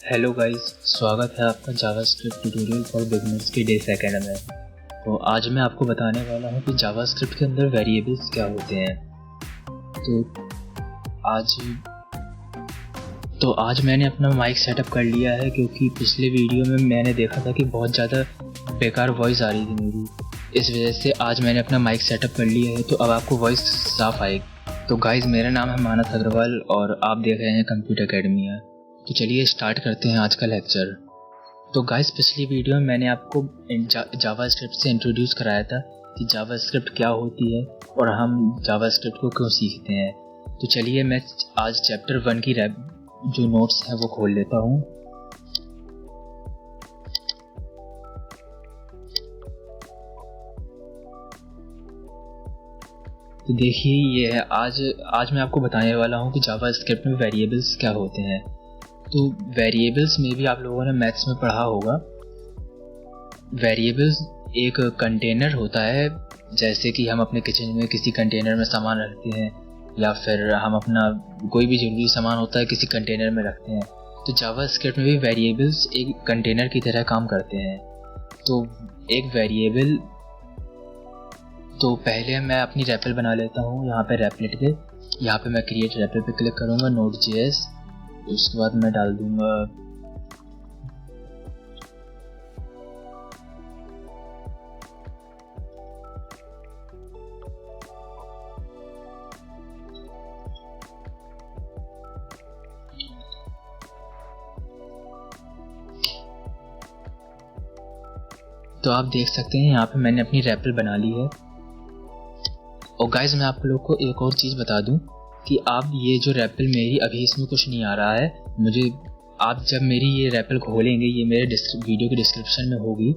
Hello guys, स्वागत है आपका जावास्क्रिप्ट ट्यूटोरियल फॉर बिगिनर्स के डे सेकंड में। तो आज मैं आपको बताने वाला हूँ कि जावास्क्रिप्ट के अंदर वेरिएबल्स क्या होते हैं। तो आज मैंने अपना माइक सेटअप कर लिया है, क्योंकि पिछले वीडियो में मैंने देखा था कि बहुत ज़्यादा बेकार वॉइस आ रही थी मेरी। इस वजह से आज मैंने अपना माइक सेटअप कर लिया है, तो अब आपको वॉइस साफ आएगी। तो गाइस, मेरा नाम है मानस अग्रवाल और आप देख रहे हैं कंप्यूटर अकेडमी। तो चलिए स्टार्ट करते हैं आज का लेक्चर। तो गाइस, पिछली वीडियो में मैंने आपको जावास्क्रिप्ट से इंट्रोड्यूस कराया था कि जावास्क्रिप्ट क्या होती है और हम जावास्क्रिप्ट को क्यों सीखते हैं। तो चलिए मैं आज चैप्टर 1 की जो नोट्स हैं वो खोल लेता हूँ। तो देखिए, ये है आज मैं आपको बताने वाला हूँ कि जावास्क्रिप्ट में वेरिएबल्स क्या होते हैं। तो वेरिएबल्स में भी आप लोगों ने मैथ्स में पढ़ा होगा। वेरिएबल्स एक कंटेनर होता है, जैसे कि हम अपने किचन में किसी कंटेनर में सामान रखते हैं, या फिर हम अपना कोई भी ज़रूरी सामान होता है किसी कंटेनर में रखते हैं। तो जावास्क्रिप्ट में भी वेरिएबल्स एक कंटेनर की तरह काम करते हैं। तो एक वेरिएबल, तो पहले मैं अपनी रेपल बना लेता हूँ। यहाँ पे रेपलेट पे, यहाँ पे मैं क्रिएट रेपल पे क्लिक करूँगा, Node.js। उसके बाद मैं डाल दूंगा तो आप देख सकते हैं यहाँ पे मैंने अपनी रेपल बना ली है। और गाइस, मैं आप लोग को एक और चीज़ बता दूं कि आप ये जो रेपल मेरी अभी इसमें कुछ नहीं आ रहा है मुझे, आप जब मेरी ये रेपल खोलेंगे, ये मेरे वीडियो के डिस्क्रिप्शन में होगी।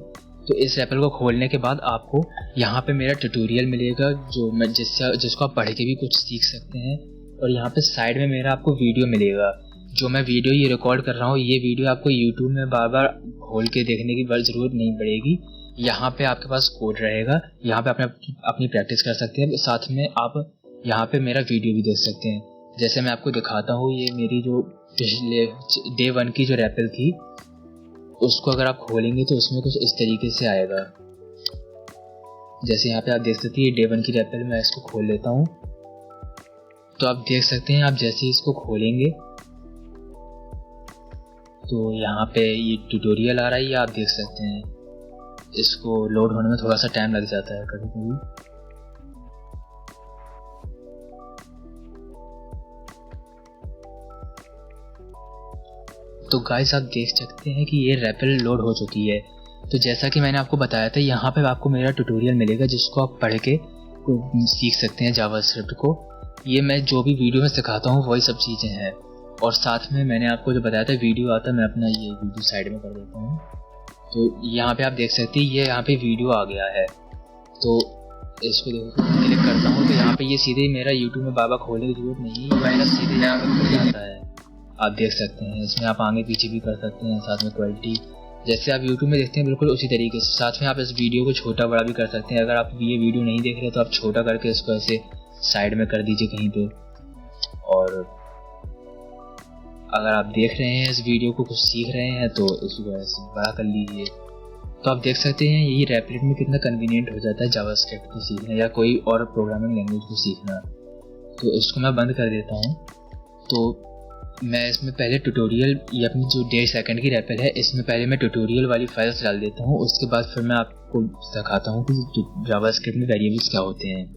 तो इस रेपल को खोलने के बाद आपको यहाँ पे मेरा ट्यूटोरियल मिलेगा, जो मैं जिसको आप पढ़ के भी कुछ सीख सकते हैं। और यहाँ पे साइड में मेरा आपको वीडियो मिलेगा, जो मैं वीडियो ये रिकॉर्ड कर रहा हूँ। ये वीडियो आपको यूट्यूब में बार बार खोल के देखने की ज़रूरत नहीं पड़ेगी। यहाँ पे आपके पास कोड रहेगा, यहाँ पे अपनी प्रैक्टिस कर सकते हैं। साथ में आप यहाँ पे मेरा वीडियो भी देख सकते हैं। जैसे मैं आपको दिखाता हूँ, ये मेरी जो पिछले डे 1 की जो रेपल थी, उसको अगर आप खोलेंगे तो उसमें कुछ इस तरीके से आएगा। जैसे यहाँ पे आप देख सकते हैं, ये डे 1 की रेपल, मैं इसको खोल लेता हूँ। तो आप देख सकते हैं, आप जैसे ही इसको खोलेंगे तो यहाँ पे ये ट्यूटोरियल आ रहा है, ये आप देख सकते हैं। इसको लोड होने में थोड़ा सा टाइम लग जाता है कभी कभी। तो गाइस, आप देख सकते हैं कि ये रेपल लोड हो चुकी है। तो जैसा कि मैंने आपको बताया था, यहाँ पे आपको मेरा ट्यूटोरियल मिलेगा, जिसको आप पढ़ के सीख सकते हैं जावास्क्रिप्ट को। ये मैं जो भी वीडियो में सिखाता हूँ वही सब चीज़ें हैं। और साथ में मैंने आपको जो बताया था वीडियो आता है, मैं अपना ये वीडियो साइड में कर देता हूँ। तो यहाँ पे आप देख सकते हैं, ये यहाँ पे वीडियो आ गया है। तो इसको देखो, क्लिक करता हूँ तो यहाँ पे ये सीधे मेरा यूट्यूब में बाबा खोलने की जरूरत नहीं है, मेरा सीधे यहाँ पे खुल जाता है। आप देख सकते हैं, इसमें आप आगे पीछे भी कर सकते हैं। साथ में क्वालिटी जैसे आप यूट्यूब में देखते हैं बिल्कुल उसी तरीके से। साथ में आप इस वीडियो को छोटा बड़ा भी कर सकते हैं। अगर आप ये वीडियो नहीं देख रहे तो आप छोटा करके इसको ऐसे साइड में कर दीजिए कहीं पे। और अगर आप देख रहे हैं इस वीडियो को, कुछ सीख रहे हैं, तो इसको ऐसे बड़ा कर लीजिए। तो आप देख सकते हैं ये रेपलेट में कितना कन्वीनियंट हो जाता है जावास्क्रिप्ट को सीखना या कोई और प्रोग्रामिंग लैंग्वेज को सीखना। तो इसको मैं बंद कर देता हूँ। तो मैं इसमें पहले ट्यूटोरियल, ये अपनी जो डे सेकंड की रेपल है, इसमें पहले मैं ट्यूटोरियल वाली फाइल्स डाल देता हूँ। उसके बाद फिर मैं आपको दिखाता हूँ कि जावास्क्रिप्ट में वेरिएबल्स क्या होते हैं।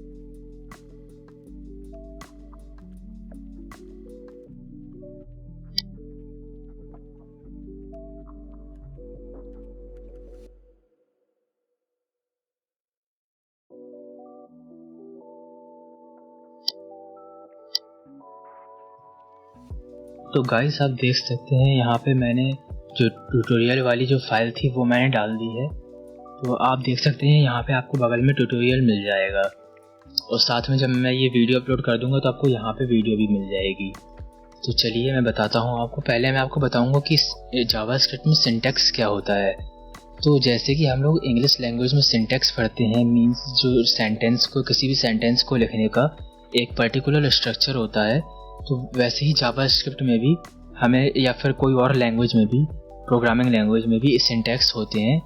तो गाइस, आप देख सकते हैं यहाँ पे मैंने जो ट्यूटोरियल वाली जो फाइल थी वो मैंने डाल दी है। तो आप देख सकते हैं यहाँ पे आपको बगल में ट्यूटोरियल मिल जाएगा। और साथ में जब मैं ये वीडियो अपलोड कर दूंगा तो आपको यहाँ पे वीडियो भी मिल जाएगी। तो चलिए मैं बताता हूँ आपको। पहले मैं आपको बताऊँगा कि जावास्क्रिप्ट में सिंटैक्स क्या होता है। तो जैसे कि हम लोग इंग्लिश लैंग्वेज में सिंटैक्स पढ़ते हैं, मीन्स जो सेंटेंस को, किसी भी सेंटेंस को लिखने का एक पर्टिकुलर स्ट्रक्चर होता है। तो वैसे ही जावास्क्रिप्ट में भी हमें या फिर कोई और लैंग्वेज में भी, प्रोग्रामिंग लैंग्वेज में भी सिंटैक्स होते हैं,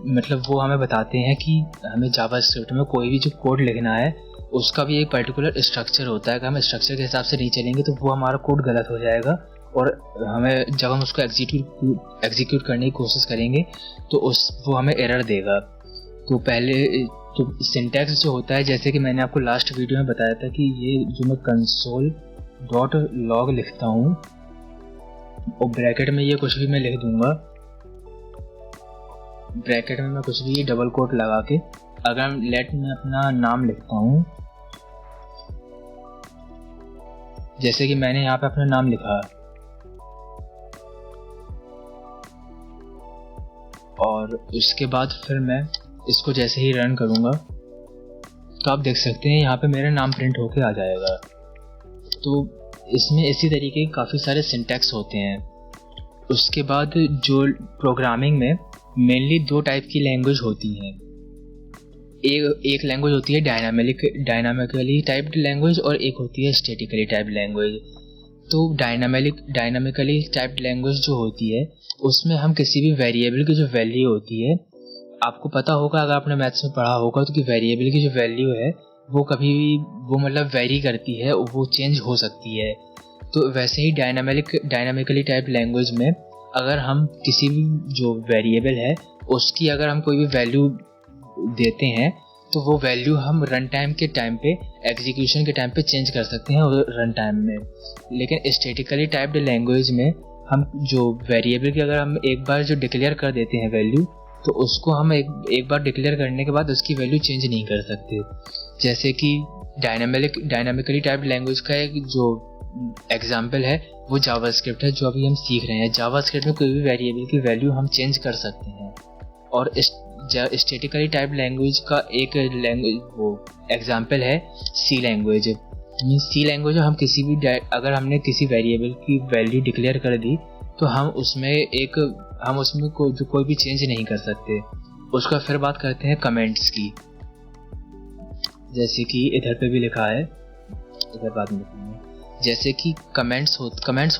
मतलब वो हमें बताते हैं कि हमें जावास्क्रिप्ट में कोई भी जो कोड लिखना है उसका भी एक पर्टिकुलर स्ट्रक्चर होता है। अगर हम स्ट्रक्चर के हिसाब से नहीं चलेंगे तो वो हमारा कोड गलत हो जाएगा, और हमें जब हम उसको एग्जीक्यूट करने की कोशिश करेंगे तो वो हमें एरर देगा। तो पहले तो सिंटैक्स जो होता है, जैसे कि मैंने आपको लास्ट वीडियो में बताया था कि ये जो मैं console.log लिखता हूँ और ब्रैकेट में ये कुछ भी मैं लिख दूंगा, ब्रैकेट में मैं कुछ भी डबल कोट लगा के, अगर मैं अपना नाम लिखता हूँ, जैसे कि मैंने यहाँ पे अपना नाम लिखा और उसके बाद फिर मैं इसको जैसे ही रन करूँगा तो आप देख सकते हैं यहाँ पे मेरा नाम प्रिंट होके आ जाएगा। तो इसमें इसी तरीके के काफ़ी सारे सिंटैक्स होते हैं। उसके बाद जो प्रोग्रामिंग में मेनली दो टाइप की लैंग्वेज होती हैं। एक लैंग्वेज होती है डायनामिकली टाइप्ड लैंग्वेज और एक होती है स्टैटिकली टाइप्ड लैंग्वेज। तो डायनामिकली टाइप्ड लैंग्वेज जो होती है उसमें हम किसी भी वेरिएबल की जो वैल्यू होती है, आपको पता होगा अगर आपने मैथ्स में पढ़ा होगा तो कि वेरिएबल की जो वैल्यू है वो कभी भी वो मतलब वेरी करती है, वो चेंज हो सकती है। तो वैसे ही डायनामिकली टाइप्ड लैंग्वेज में अगर हम किसी भी जो वेरिएबल है उसकी अगर हम कोई भी वैल्यू देते हैं तो वो वैल्यू हम रन टाइम के टाइम पे, एग्जीक्यूशन के टाइम पे चेंज कर सकते हैं रन टाइम में। लेकिन स्टैटिकली टाइप्ड लैंग्वेज में हम जो वेरिएबल की अगर हम एक बार जो डिक्लेयर कर देते हैं वैल्यू, तो उसको हम एक बार डिक्लेयर करने के बाद उसकी वैल्यू चेंज नहीं कर सकते। जैसे कि डायनामिकली टाइप्ड लैंग्वेज का एक जो एग्जाम्पल है वो जावास्क्रिप्ट है, जो अभी हम सीख रहे हैं। जावास्क्रिप्ट में कोई भी वेरिएबल की वैल्यू हम चेंज कर सकते हैं। और स्टैटिकली टाइप्ड लैंग्वेज का एक वो एग्जाम्पल है सी लैंग्वेज। सी लैंग्वेज में हम किसी भी अगर हमने किसी वेरिएबल की वैल्यू डिक्लेयर कर दी तो हम उसमें कोई भी चेंज नहीं कर सकते। उसका फिर बात करते हैं कमेंट्स की, जैसे कि इधर पे भी लिखा है, इधर बाद में लिखा है। जैसे कि कमेंट्स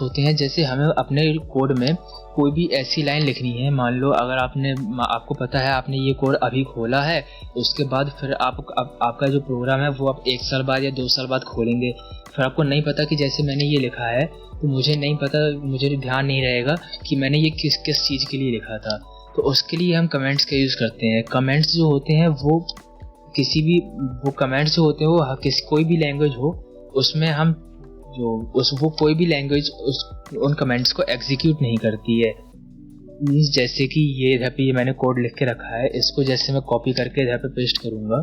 होते हैं, जैसे हमें अपने कोड में कोई भी ऐसी लाइन लिखनी है। मान लो अगर आपको पता है आपने ये कोड अभी खोला है, उसके बाद फिर आपका जो प्रोग्राम है वो आप 1 साल बाद या 2 साल बाद खोलेंगे, फिर आपको नहीं पता कि जैसे मैंने ये लिखा है तो मुझे नहीं पता, मुझे ध्यान नहीं रहेगा कि मैंने ये किस चीज़ के लिए लिखा था। तो उसके लिए हम कमेंट्स का यूज़ करते हैं। कमेंट्स जो होते हैं वो कमेंट्स जो होते हैं वो कोई भी लैंग्वेज हो उसमें हम वो कोई भी लैंग्वेज उन कमेंट्स को एग्जीक्यूट नहीं करती है। जैसे कि ये इधर पे मैंने कोड लिख के रखा है, इसको जैसे मैं कॉपी करके इधर पे पेस्ट करूँगा,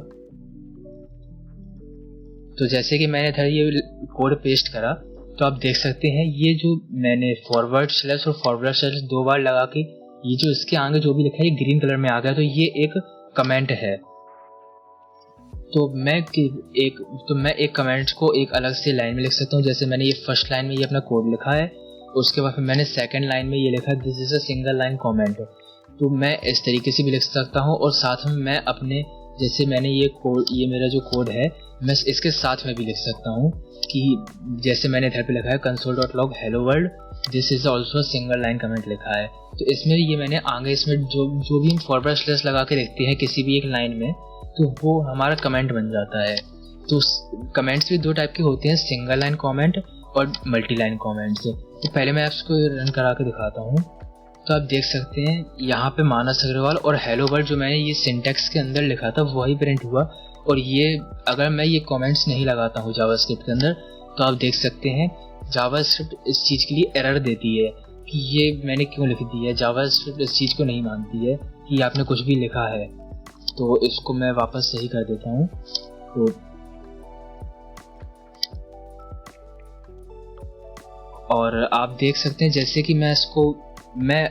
तो जैसे कि मैंने इधर ये कोड पेस्ट करा तो आप देख सकते हैं ये जो मैंने फॉरवर्ड स्लैश और फॉरवर्ड स्लैश 2 बार लगा के ये जो इसके आगे जो भी लिखा है ग्रीन कलर में आ गया, तो ये एक कमेंट है। तो मैं एक कमेंट को एक अलग से लाइन में लिख सकता हूँ। जैसे मैंने ये फर्स्ट लाइन में ये अपना कोड लिखा है, उसके बाद फिर मैंने सेकंड लाइन में ये लिखा है this is a single line comment. तो मैं इस तरीके से भी लिख सकता हूँ, और साथ में मैं अपने जैसे मैंने ये मेरा जो कोड है मैं इसके साथ में भी लिख सकता हूँ कि जैसे मैंने इधर पे लिखा है console.log hello world this is also single line comment लिखा है। तो इसमें ये मैंने आगे इसमें जो भी हम फॉरवर्ड स्लैश लगा के लिखते हैं किसी भी एक लाइन में, तो वो हमारा कमेंट बन जाता है। तो कमेंट्स भी 2 टाइप के होते हैं, सिंगल लाइन कमेंट और मल्टी लाइन कमेंट्स। तो पहले मैं आपको रन करा के दिखाता हूँ। तो आप देख सकते हैं यहाँ पे मानस अग्रवाल और हेलो वर्ल्ड जो मैंने ये सिंटैक्स के अंदर लिखा था वही प्रिंट हुआ। और ये अगर मैं ये कमेंट्स नहीं लगाता हूँ जावास्क्रिप्ट के अंदर तो आप देख सकते हैं जावास्क्रिप्ट इस चीज़ के लिए एरर देती है कि ये मैंने क्यों लिख दी है। जावास्क्रिप्ट इस चीज़ को नहीं मानती है कि आपने कुछ भी लिखा है। तो इसको मैं वापस सही कर देता हूँ। तो और आप देख सकते हैं जैसे कि मैं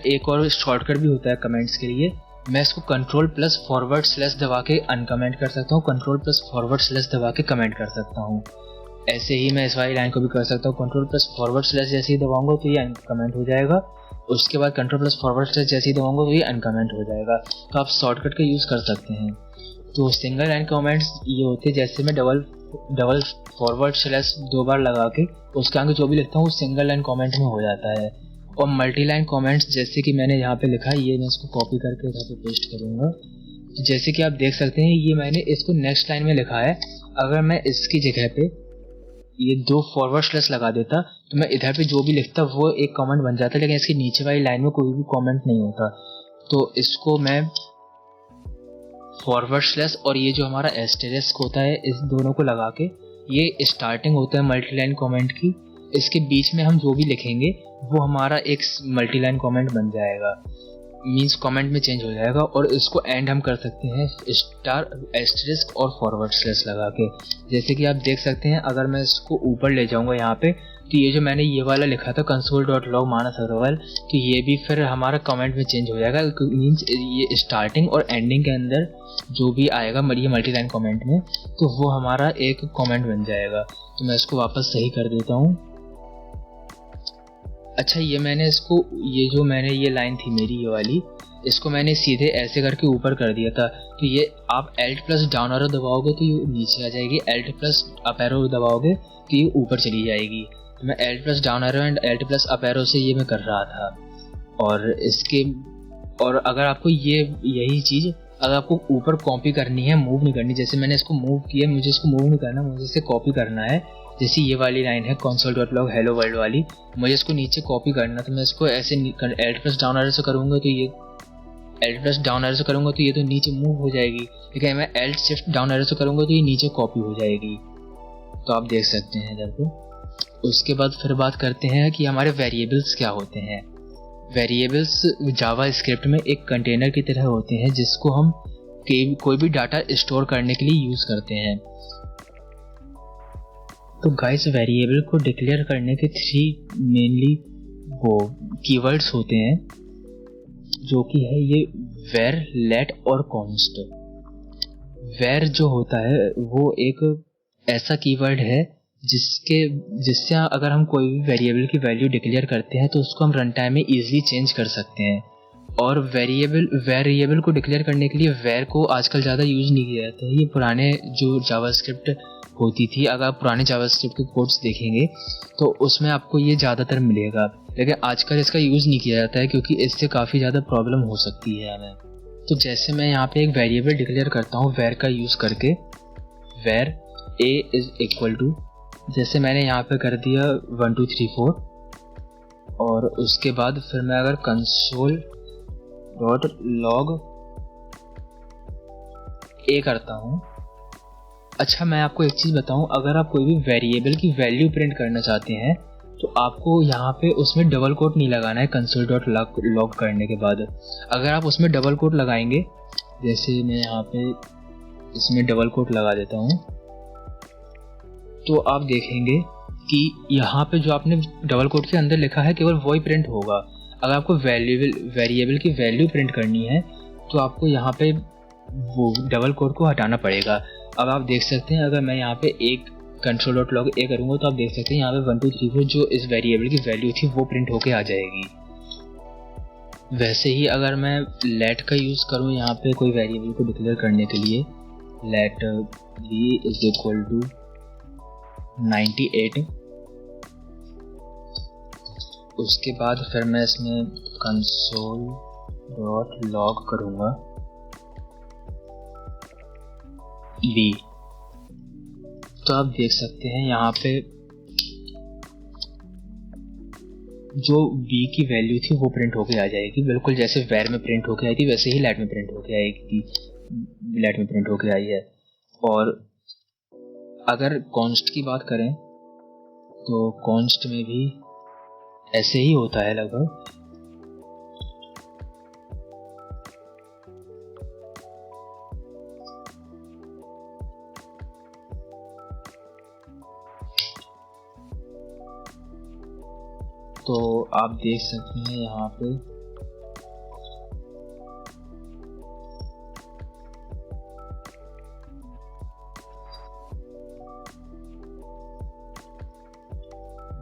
एक और शॉर्टकट भी होता है कमेंट्स के लिए, मैं इसको कंट्रोल+फॉरवर्ड/ दबा के अनकमेंट कर सकता हूँ, कंट्रोल+फॉरवर्ड/ दबा के कमेंट कर सकता हूँ। ऐसे ही मैं इस वाली लाइन को भी कर सकता हूँ, कंट्रोल+फॉरवर्ड/ जैसे ही दबाऊंगा तो ये अनकमेंट हो जाएगा, उसके बाद कंट्रोल+फॉरवर्ड/ जैसे ही दबाऊंगा तो ये अनकमेंट हो जाएगा। तो आप शॉर्टकट का यूज़ कर सकते हैं। तो सिंगल लाइन कमेंट्स ये होते हैं, जैसे मैं डबल फॉरवर्ड स्लैश 2 बार लगा के उसके आगे जो भी लिखता हूँ वो सिंगल लाइन कमेंट में हो जाता है। और मल्टी लाइन कमेंट्स जैसे कि मैंने यहाँ पे लिखा है, ये मैं इसको कॉपी करके यहाँ पे पेस्ट करूँगा। जैसे कि आप देख सकते हैं ये मैंने इसको नेक्स्ट लाइन में लिखा है। अगर मैं इसकी जगह पे ये 2 फॉरवर्ड स्लैश लगा देता तो मैं इधर पे जो भी लिखता वो एक कमेंट बन जाता, लेकिन इसके नीचे वाली लाइन में कोई भी कमेंट नहीं होता। तो इसको मैं फॉरवर्ड स्लैश और ये जो हमारा एस्टेरिस्क होता है इस दोनों को लगा के, ये स्टार्टिंग होता है मल्टी लाइन कमेंट की, इसके बीच में हम जो भी लिखेंगे वो हमारा एक मल्टी लाइन कमेंट बन जाएगा, मींस कमेंट में चेंज हो जाएगा। और इसको एंड हम कर सकते हैं स्टार एस्टेरिस्क और फॉरवर्ड स्लैश लगा के। जैसे कि आप देख सकते हैं अगर मैं इसको ऊपर ले जाऊंगा यहाँ पे, तो ये जो मैंने ये वाला लिखा था console.log मानस अग्रवाल, तो ये भी फिर हमारा कमेंट में चेंज हो जाएगा। मींस ये स्टार्टिंग और एंडिंग के अंदर जो भी आएगा ये मल्टी लाइन कमेंट में, तो वो हमारा एक कमेंट बन जाएगा। तो मैं इसको वापस सही कर देता हूँ। अच्छा, ये मैंने इसको, ये जो मैंने ये लाइन थी मेरी ये वाली, इसको मैंने सीधे ऐसे करके ऊपर कर दिया था। तो ये आप Alt प्लस डाउन एरो दबाओगे तो ये नीचे आ जाएगी, Alt प्लस अप एरो दबाओगे तो ये ऊपर चली जाएगी। तो मैं Alt plus down arrow and Alt plus up arrow से ये मैं कर रहा था। और अगर आपको यही चीज़ अगर आपको ऊपर कॉपी करनी है, मूव नहीं करनी, जैसे मैंने इसको मूव किया, मुझे इसको मूव नहीं करना, मुझे इसे कॉपी करना है। जैसे ये वाली लाइन है console.log hello world वाली, मुझे इसको नीचे कॉपी करना, तो मैं इसको ऐसे Alt प्लस डाउन एरो से करूँगा तो ये Alt प्लस डाउन एरो से करूँगा तो ये तो नीचे मूव हो जाएगी, लेकिन मैं Alt शिफ्ट डाउन एरो से करूँगा तो ये नीचे कॉपी हो जाएगी। तो आप देख सकते हैं इधर पे। उसके बाद फिर बात करते हैं कि हमारे वेरिएबल्स क्या होते हैं। वेरिएबल्स जावा स्क्रिप्ट में एक कंटेनर की तरह होते हैं जिसको हम कोई भी डाटा स्टोर करने के लिए यूज़ करते हैं। तो गाइस, वेरिएबल को डिक्लेयर करने के 3 मेनली वो कीवर्ड्स होते हैं, जो कि है ये वेर, लेट और कॉन्स्ट। वेर जो होता है वो एक ऐसा कीवर्ड है जिससे अगर हम कोई भी वेरिएबल की वैल्यू डिक्लेयर करते हैं तो उसको हम रन टाइम में इजीली चेंज कर सकते हैं। और वेरिएबल को डिक्लेयर करने के लिए वेर को आजकल ज़्यादा यूज़ नहीं किया जाता है। ये पुराने जो जावास्क्रिप्ट होती थी, अगर आप पुराने जावास्क्रिप्ट के कोड्स देखेंगे तो उसमें आपको ये ज़्यादातर मिलेगा, लेकिन आजकल इसका यूज़ नहीं किया जाता है क्योंकि इससे काफ़ी ज़्यादा प्रॉब्लम हो सकती है हमें। तो जैसे मैं यहाँ पे एक वेरिएबल डिक्लेयर करता हूँ वेर का यूज़ करके, var a is equal to, जैसे मैंने यहाँ पे कर दिया 1 2 3 4, और उसके बाद फिर मैं अगर console.log a करता हूँ। अच्छा, मैं आपको एक चीज़ बताऊँ, अगर आप कोई भी वेरिएबल की वैल्यू प्रिंट करना चाहते हैं तो आपको यहाँ पे उसमें डबल कोट नहीं लगाना है console.log करने के बाद। अगर आप उसमें डबल कोट लगाएंगे, जैसे मैं यहाँ पे इसमें डबल कोट लगा देता हूँ, तो आप देखेंगे कि यहाँ पे जो आपने डबल कोट के अंदर लिखा है केवल वही प्रिंट होगा। अगर आपको वेरिएबल की वैल्यू प्रिंट करनी है तो आपको यहाँ पे वो डबल कोट को हटाना पड़ेगा। अब आप देख सकते हैं, अगर मैं यहाँ पे एक console.log a करूँगा तो आप देख सकते हैं यहाँ पे 1 2 3 4 जो इस वेरिएबल की वैल्यू थी वो प्रिंट होके आ जाएगी। वैसे ही अगर मैं लेट का यूज़ करूँ यहाँ पे कोई वेरिएबल को डिक्लेयर करने के लिए, let b is equal to 98, उसके बाद फिर मैं इसमें console.log करूँगा b, तो आप देख सकते हैं यहाँ पे जो b की वैल्यू थी वो प्रिंट होके आ जाएगी, बिल्कुल जैसे वेर में प्रिंट होके आई थी वैसे ही लेट में प्रिंट होके आएगी, लेट में प्रिंट होके आई है। और अगर कॉन्स्ट की बात करें तो कॉन्स्ट में भी ऐसे ही होता है लगभग। तो आप देख सकते हैं यहाँ पे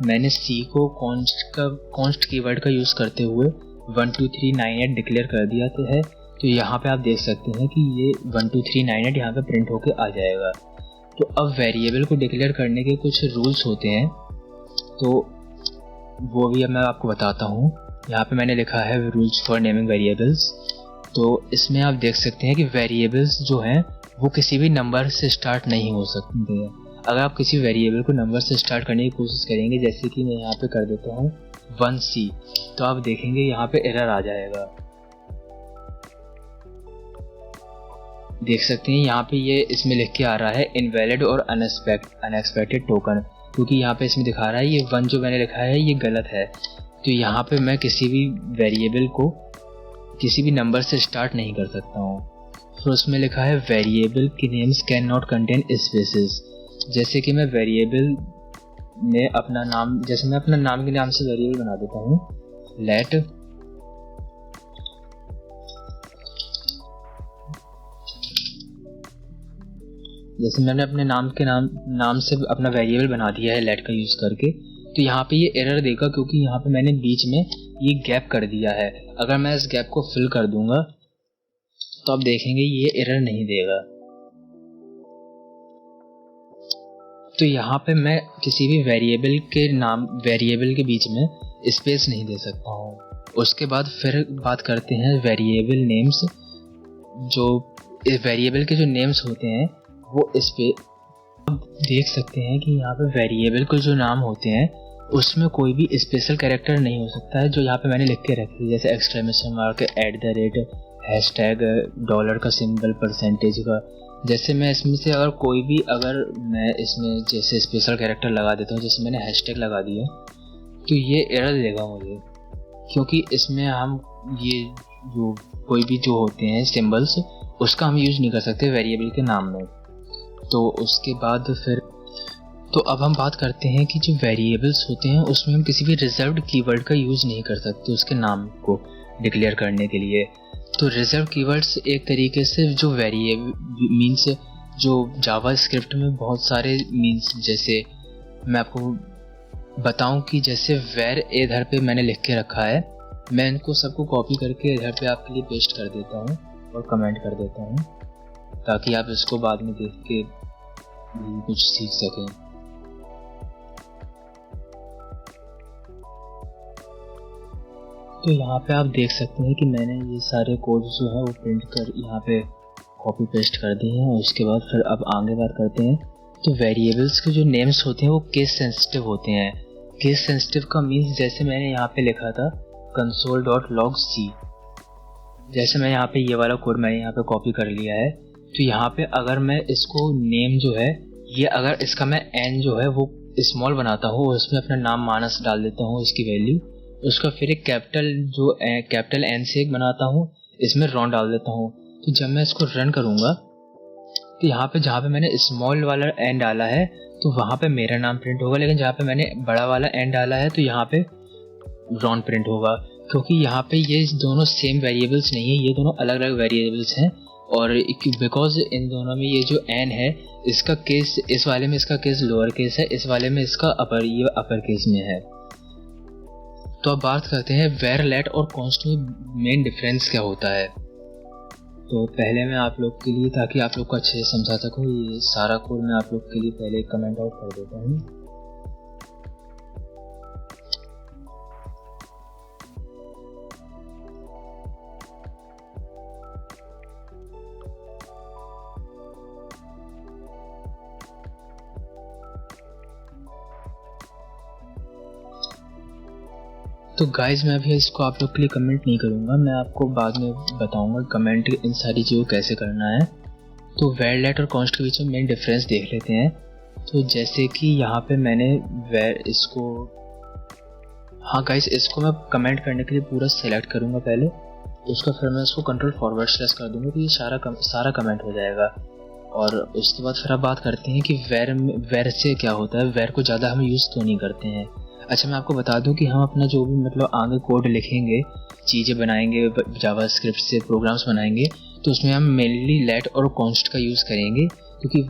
मैंने C को कॉन्स्ट कीवर्ड का यूज़ करते हुए 12398 डिक्लेयर कर दिया है। तो यहाँ पे आप देख सकते हैं कि ये 12398 यहाँ पे प्रिंट होके आ जाएगा। तो अब वेरिएबल को डिक्लेयर करने के कुछ रूल्स होते हैं, तो वो भी अब मैं आपको बताता हूँ। यहाँ पे मैंने लिखा है रूल्स फॉर नेमिंग वेरिएबल्स। तो इसमें आप देख सकते हैं कि वेरिएबल्स जो हैं वो किसी भी नंबर से स्टार्ट नहीं हो सकते हैं। अगर आप किसी वेरिएबल को नंबर से स्टार्ट करने की कोशिश करेंगे, जैसे कि मैं यहाँ पे कर देता हूँ 1C, तो आप देखेंगे यहाँ पे एरर आ जाएगा। देख सकते हैं यहाँ पे ये इसमें लिख के आ रहा है इनवैलिड और अनएक्सपेक्टेड टोकन, क्योंकि यहाँ पे इसमें दिखा रहा है ये 1 जो मैंने लिखा है ये गलत है। तो यहाँ पे मैं किसी भी वेरिएबल को किसी भी नंबर से स्टार्ट नहीं कर सकता हूँ। फिर उसमें लिखा है वेरिएबल की names can not contain spaces. जैसे कि मैं वेरिएबल में अपना नाम, जैसे मैं अपना नाम के नाम से वेरिएबल बना देता हूँ लेट जैसे मैंने अपने नाम से अपना वेरिएबल बना दिया है लेट का यूज़ करके, तो यहाँ पे ये एरर देगा क्योंकि यहाँ पे मैंने बीच में ये गैप कर दिया है। अगर मैं इस गैप को फिल कर दूंगा तो आप देखेंगे ये एरर नहीं देगा। तो यहाँ पे मैं किसी भी वेरिएबल के बीच में स्पेस नहीं दे सकता हूँ। उसके बाद फिर बात करते हैं वेरिएबल नेम्स। जो वेरिएबल के जो नेम्स होते हैं वो इस पे आप देख सकते हैं कि यहाँ पे वेरिएबल के जो नाम होते हैं उसमें कोई भी स्पेशल कैरेक्टर नहीं हो सकता है, जो यहाँ पे मैंने लिख के रखी है, जैसे एक्सक्लेमेशन मार्क, @ हैशटैग, डॉलर का सिंबल, परसेंटेज का। जैसे मैं इसमें से अगर मैं इसमें जैसे स्पेशल कैरेक्टर लगा देता हूँ, जैसे मैंने हैशटैग लगा दिया, तो ये एरर देगा मुझे, क्योंकि इसमें हम ये जो कोई भी जो होते हैं सिंबल्स उसका हम यूज़ नहीं कर सकते वेरिएबल के नाम में। तो उसके बाद फिर तो अब हम बात करते हैं कि जो वेरिएबल्स होते हैं उसमें हम किसी भी रिजर्व्ड कीवर्ड का यूज़ नहीं कर सकते उसके नाम को डिक्लेयर करने के लिए। तो रिजर्व कीवर्ड्स एक तरीके से जो वेरिएबल मीन्स जो जावा स्क्रिप्ट में बहुत सारे मीन्स, जैसे मैं आपको बताऊं कि जैसे वेर इधर पे मैंने लिख के रखा है, मैं इनको सबको कॉपी करके इधर पे आपके लिए पेस्ट कर देता हूँ और कमेंट कर देता हूँ, ताकि आप इसको बाद में देख के कुछ सीख सकें। तो यहाँ पे आप देख सकते हैं कि मैंने ये सारे कोड जो है वो प्रिंट कर यहाँ पे कॉपी पेस्ट कर दिए हैं। और उसके बाद फिर अब आगे बात करते हैं। तो वेरिएबल्स के जो नेम्स होते हैं वो केस सेंसिटिव होते हैं। केस सेंसिटिव का मीन्स जैसे मैंने यहाँ पे लिखा था console.log.c, जैसे मैं यहाँ पे ये वाला कोड मैंने यहाँ पे कॉपी कर लिया है। तो यहाँ पे अगर मैं इसको नेम जो है ये अगर इसका मैं n जो है वो स्मॉल बनाता हूँ, उसमें अपना नाम मानस डाल देता हूँ इसकी वैल्यू, उसका फिर एक कैपिटल N से एक बनाता हूँ, इसमें रॉन डाल देता हूँ। तो जब मैं इसको रन करूँगा तो यहाँ पे जहाँ पे मैंने स्मॉल वाला n डाला है तो वहाँ पे मेरा नाम प्रिंट होगा, लेकिन जहाँ पे मैंने बड़ा वाला n डाला है तो यहाँ पे रॉन प्रिंट होगा, क्योंकि यहाँ पे ये दोनों सेम वेरिएबल्स नहीं है, ये दोनों अलग अलग वेरिएबल्स हैं। और बिकॉज इन दोनों में ये जो n है इसका केस, इस वाले में इसका केस लोअर केस है, इस वाले में इसका अपर केस में है। तो अब बात करते हैं वेर, लेट और कॉन्स्ट में मेन डिफरेंस क्या होता है। तो पहले मैं आप लोग के लिए, ताकि आप लोग को अच्छे से समझा सकूँ, ये सारा कोड मैं आप लोग के लिए पहले कमेंट आउट कर देता हूँ। तो गाइज मैं अभी इसको आप लोग के लिए कमेंट नहीं करूँगा, मैं आपको बाद में बताऊँगा कमेंट इन सारी चीज़ों कैसे करना है। तो वेर, लेट और कॉन्स्ट के बीच में मेन डिफरेंस देख लेते हैं। तो जैसे कि यहाँ पे मैंने वेर इसको, हाँ गाइज इसको मैं कमेंट करने के लिए पूरा सेलेक्ट करूँगा पहले, उसका फिर मैं इसको कंट्रोल// कर दूँगा तो ये सारा कमेंट हो जाएगा। और उसके बाद फिर अब बात करते हैं कि वेर से क्या होता है। वेर को ज़्यादा हम यूज़ तो नहीं करते हैं। अच्छा मैं आपको बता दूं कि हम अपना जो भी मतलब आगे कोड लिखेंगे, चीज़ें बनाएंगे, जावा स्क्रिप्ट से प्रोग्राम्स बनाएंगे, तो उसमें हम मेनली लेट और कॉन्स्ट का यूज़ करेंगे, क्योंकि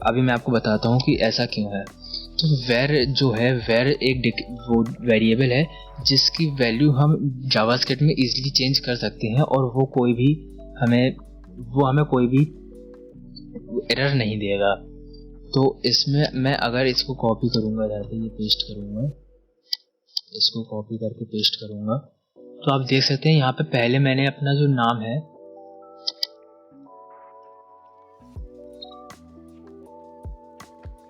अभी मैं आपको बताता हूँ कि ऐसा क्यों है। तो वेर जो है, वेर एक वो वेरिएबल है जिसकी वैल्यू हम जावा स्क्रिप्ट में ईजिली चेंज कर सकते हैं और वो हमें कोई भी एरर नहीं देगा। तो इसमें मैं अगर इसको कॉपी करूँगा, इधर पे ये पेस्ट करूँगा, इसको कॉपी करके पेस्ट करूँगा, तो आप देख सकते हैं यहाँ पे पहले मैंने अपना जो नाम है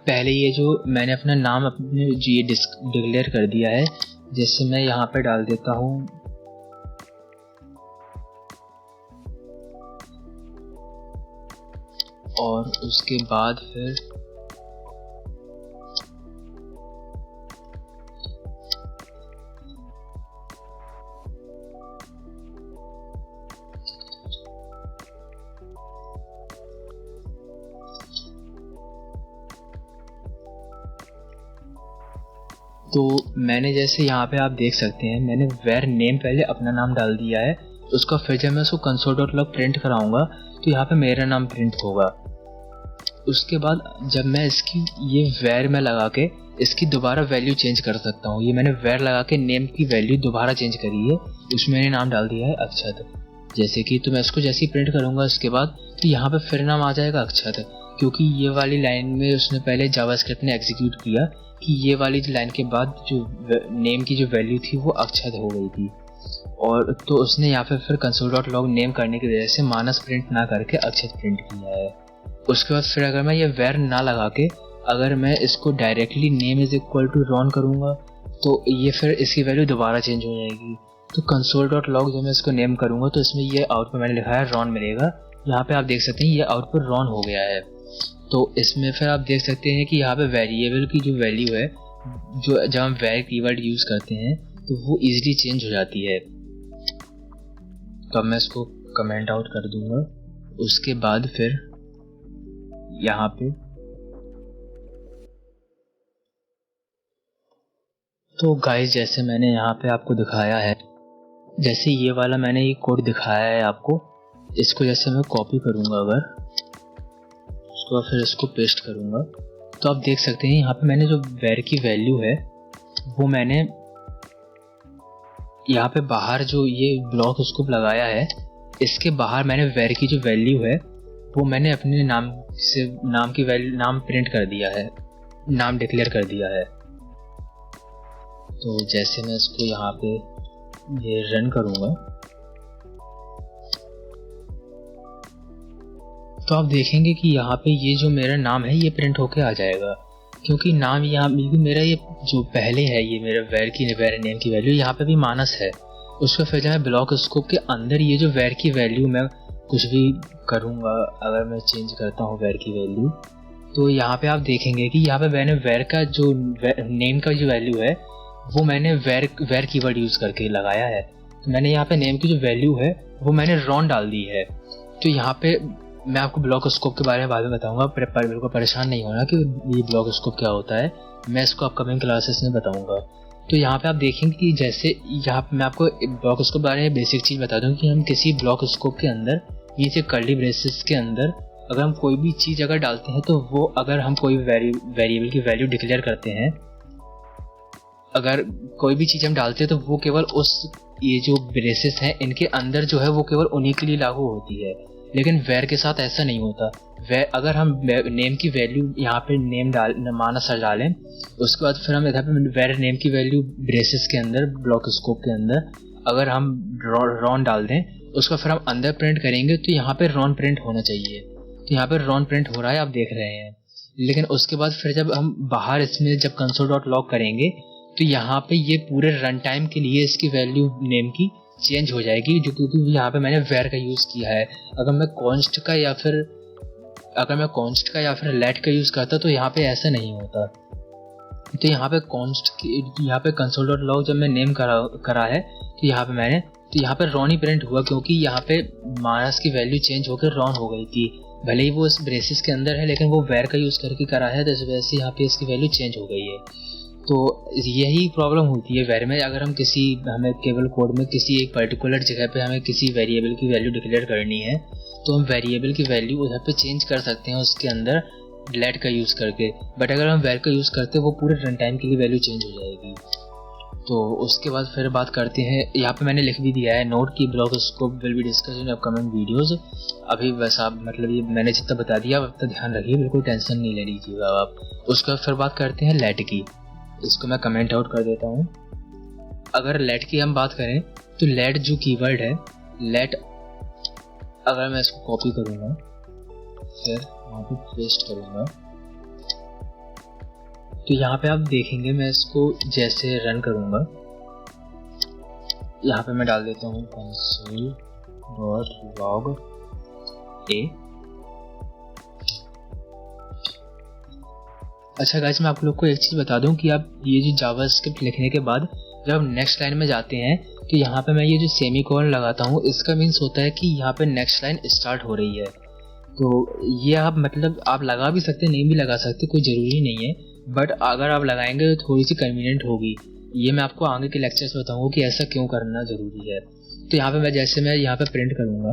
पहले ये जो मैंने अपना नाम अपने ये डिक्लेयर कर दिया है, जैसे मैं यहाँ पे डाल देता हूँ और उसके बाद फिर तो मैंने जैसे यहाँ पे आप देख सकते हैं मैंने वेर नेम पहले अपना नाम डाल दिया है, उसका फिर जब मैं उसको console.log प्रिंट कराऊंगा तो यहाँ पे मेरा नाम प्रिंट होगा। उसके बाद जब मैं इसकी ये वेर में लगा के इसकी दोबारा वैल्यू चेंज कर सकता हूँ। ये मैंने वेर लगा के नेम की वैल्यू दोबारा चेंज करी है, उसमें मैंने नाम डाल दिया है अक्षत। जैसे कि तो मैं इसको जैसे ही प्रिंट करूँगा उसके बाद तो यहाँ पे फिर नाम आ जाएगा अक्षत, क्योंकि ये वाली लाइन में उसने पहले जावास्क्रिप्ट ने एग्जीक्यूट किया कि ये वाली लाइन के बाद जो नेम की जो वैल्यू थी वो अक्षत हो गई थी, और तो उसने यहाँ पे फिर console.log नेम करने की वजह से मानस प्रिंट ना करके अक्षत प्रिंट किया है। उसके बाद फिर अगर मैं ये वेर ना लगा के अगर मैं इसको directly name is equal to Ron करूँगा तो ये फिर इसकी वैल्यू दोबारा चेंज हो जाएगी। तो console.log जब मैं इसको नेम करूँगा तो इसमें ये आउटपुट मैंने लिखा है रॉन मिलेगा। यहाँ पे आप देख सकते हैं ये आउटपुट रॉन हो गया है। तो इसमें फिर आप देख सकते हैं कि यहाँ पे वेरिएबल की जो वैल्यू है, जो जब हम वेर कीवर्ड यूज़ करते हैं तो वो इजीली चेंज हो जाती है। तो अब मैं इसको कमेंट आउट कर दूंगा। उसके बाद फिर यहाँ पे तो गाइस जैसे मैंने यहाँ पे आपको दिखाया है, जैसे ये वाला मैंने ये कोड दिखाया है आपको, इसको जैसे मैं कॉपी करूँगा अगर तो फिर इसको पेस्ट करूँगा तो आप देख सकते हैं यहाँ पे मैंने जो वेर की वैल्यू है वो मैंने यहाँ पे बाहर जो ये ब्लॉक स्कोप लगाया है इसके बाहर मैंने वेर की जो वैल्यू है वो मैंने अपने नाम से नाम की वैल्यू नाम प्रिंट कर दिया है, नाम डिक्लेयर कर दिया है। तो जैसे मैं इसको यहाँ पे ये रन करूँगा तो आप देखेंगे कि यहाँ पे ये जो मेरा नाम है ये प्रिंट होके आ जाएगा, क्योंकि नाम यहाँ मेरा ये जो पहले है ये मेरा वेर नेम की वैल्यू यहाँ पे भी मानस है। उसको फिर जब मैं ब्लॉक स्कोप के अंदर ये जो वेर की वैल्यू मैं कुछ भी करूँगा, अगर मैं चेंज करता हूँ वेर की वैल्यू तो यहाँ पे आप देखेंगे कि यहाँ पे मैंने वेर का जो नेम का जो वैल्यू है वो मैंने वेर कीवर्ड यूज़ करके लगाया है। तो मैंने यहाँ पे नेम की जो वैल्यू है वो मैंने रॉन डाल दी है। तो यहाँ पे मैं आपको ब्लॉक स्कोप के बारे में बाद में बताऊंगा, बिल्कुल परेशान नहीं होना कि ये ब्लॉक स्कोप क्या होता है, मैं इसको अपकमिंग क्लासेस में बताऊंगा। तो यहाँ पे आप देखेंगे कि जैसे यहाँ पे मैं आपको ब्लॉक स्कोप के बारे में बेसिक चीज़ बता दूँ कि हम किसी ब्लॉक स्कोप के अंदर नीचे कर्ली ब्रेसेस के अंदर अगर हम कोई भी चीज़ अगर डालते हैं तो वो अगर हम कोई वेरिएबल की वैल्यू डिक्लेयर करते हैं, अगर कोई भी चीज़ हम डालते हैं तो वो केवल उस ये जो ब्रेसेस हैं इनके अंदर जो है वो केवल उन्हीं के लिए लागू होती है। लेकिन वेर के साथ ऐसा नहीं होता। अगर हम नेम की वैल्यू यहाँ पे नेम मानस डालें, उसके बाद फिर हम इधर पे वेर नेम की वैल्यू ब्रेसेस के अंदर ब्लॉक स्कोप के अंदर अगर हम रॉन डाल दें, उसका फिर हम अंदर प्रिंट करेंगे तो यहाँ पे रॉन प्रिंट होना चाहिए। तो यहाँ पे रॉन प्रिंट हो रहा है, आप देख रहे हैं। लेकिन उसके बाद फिर जब हम बाहर इसमें जब console.log करेंगे तो यहाँ पे ये पूरे रन टाइम के लिए इसकी वैल्यू नेम की चेंज हो जाएगी, जो क्योंकि यहाँ पे मैंने वेर का यूज़ किया है। अगर मैं कॉन्स्ट का या फिर लेट का यूज़ करता तो यहाँ पे ऐसा नहीं होता। तो यहाँ पे यहाँ पे console.log जब मैं नेम करा है तो यहाँ पे रॉन ही प्रिंट हुआ, क्योंकि यहाँ पे मानस की वैल्यू चेंज होकर रॉन हो गई थी। भले ही वो इस ब्रेसिस के अंदर है लेकिन वो वेर का यूज़ करके करा है, तो इस वजह से यहाँ पे इसकी वैल्यू चेंज हो गई है। तो यही प्रॉब्लम होती है वेर में। अगर हमें केवल कोड में किसी एक पर्टिकुलर जगह पे हमें किसी वेरिएबल की वैल्यू डिक्लेयर करनी है तो हम वेरिएबल की वैल्यू उधर पे चेंज कर सकते हैं उसके अंदर लेट का यूज़ करके। बट अगर हम वेर का यूज़ करते हैं वो पूरे रन टाइम के लिए वैल्यू चेंज हो जाएगी। तो उसके बाद फिर बात करते हैं, यहाँ पे मैंने लिख भी दिया है नोट की block scope will be discussed in upcoming videos. अभी बस आप मतलब ये मैंने जितना बता दिया अब तक ध्यान रखिए, बिल्कुल टेंशन नहीं ले लीजिएगा आप। उसके बाद फिर बात करते हैं लेट की। इसको मैं कमेंट आउट कर देता हूँ। अगर लेट की हम बात करें तो लेट जो कीवर्ड है, लेट अगर मैं इसको कॉपी करूँगा फिर वहाँ पे पेस्ट करूँगा तो यहाँ पे आप देखेंगे मैं इसको जैसे रन करूँगा, यहाँ पे मैं डाल देता हूँ console.log a। अच्छा गाइस, मैं आप लोग को एक चीज़ बता दूं कि आप ये जो जावास्क्रिप्ट लिखने के बाद जब आप नेक्स्ट लाइन में जाते हैं तो यहाँ पे मैं ये जो सेमीकोलन लगाता हूँ, इसका मीन्स होता है कि यहाँ पे नेक्स्ट लाइन स्टार्ट हो रही है। तो ये आप मतलब आप लगा भी सकते, नहीं भी लगा सकते, कोई ज़रूरी नहीं है, बट अगर आप लगाएंगे तो थोड़ी सी कन्वीनियंट होगी। ये मैं आपको आगे के लेक्चर्स में बताऊँगा कि ऐसा क्यों करना ज़रूरी है। तो यहाँ पे मैं यहाँ पे प्रिंट करूँगा